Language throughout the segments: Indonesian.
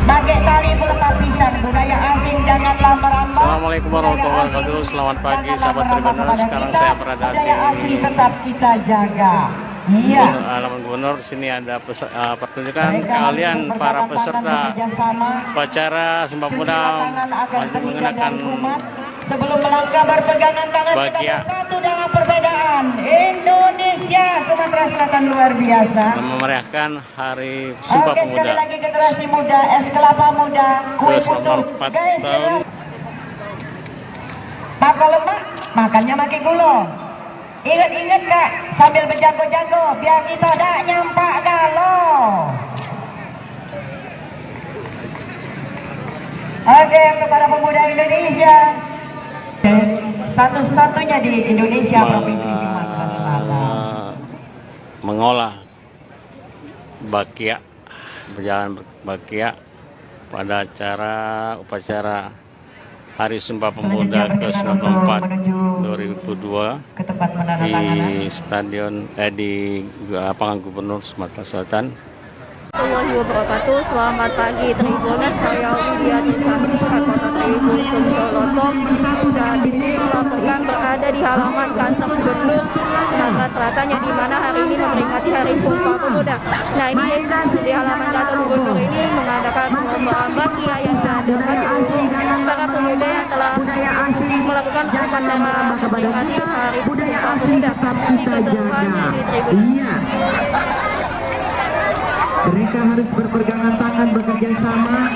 Bagai tali berlapisan, budaya asing janganlah merambah. Assalamualaikum warahmatullahi wabarakatuh. Selamat pagi sahabat Tribunner. Sekarang saya berada di tetap kita jaga. Iya. Halaman Gubernur. Sini ada pertunjukan kalian para peserta upacara Sumpah Pemuda mengenakan sebelum melangkah berpegangan tangan bahagia satu dalam perbedaan. Indonesia Sumatera Selatan luar biasa. memeriahkan Hari Sumpah Pemuda. Sekali lagi generasi muda, es kelapa muda, kue putu. 4 tahun. Makan lemak, makannya makin gula. Ingat-ingat kak, sambil berjago-jago, biar kita tak nyampak galau. Oke, kepada pemuda Indonesia, satu-satunya di Indonesia Provinsi Sumatera Selatan. Mengolah bakia, berjalan bakia pada upacara Hari Sumpah Pemuda ke-94 2002 di stadion di lapangan Gubernur Sumatera Selatan. Warahmatullahi wabarakatuh. Selamat pagi Tribuners, saya Widiati Samsura, Kota Tribun Solotom. Saat ini melaporkan berada di halaman kantor Gubernur Sumatera Selatan yang dimana hari ini memperingati Hari Sumpah Pemuda. Nah, ini di halaman kantor Gubernur ini mengadakan perlombaan bakia yang diadakan untuk para pemuda yang telah melakukan upacara memperingati Hari Sumpah Pemuda di keseluruhannya di Tribun. Mereka harus berpegangan tangan, bekerja sama.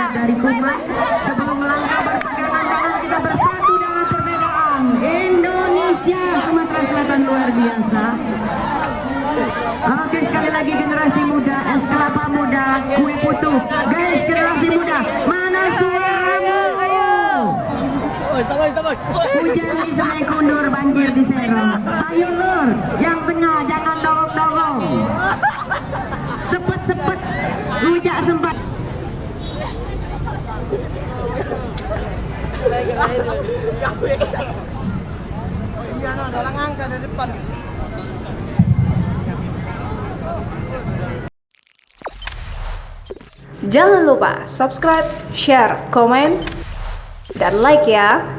Dari kumat sebelum melangkah berpegangan tangan, kita bersatu dengan perbedaan. Indonesia Sumatera Selatan luar biasa. Oke, sekali lagi generasi muda, es kelapa muda, kue putu. Guys, generasi muda, mana suaramu? Hujan di Sungai Kundur, banjir di Serang. Ayo lur, yang tengah jangan dorong-dorong. Sepet-sepet, rujak sempat. Iya, orang angkat dari depan. Jangan lupa subscribe, share, komen, dan like ya.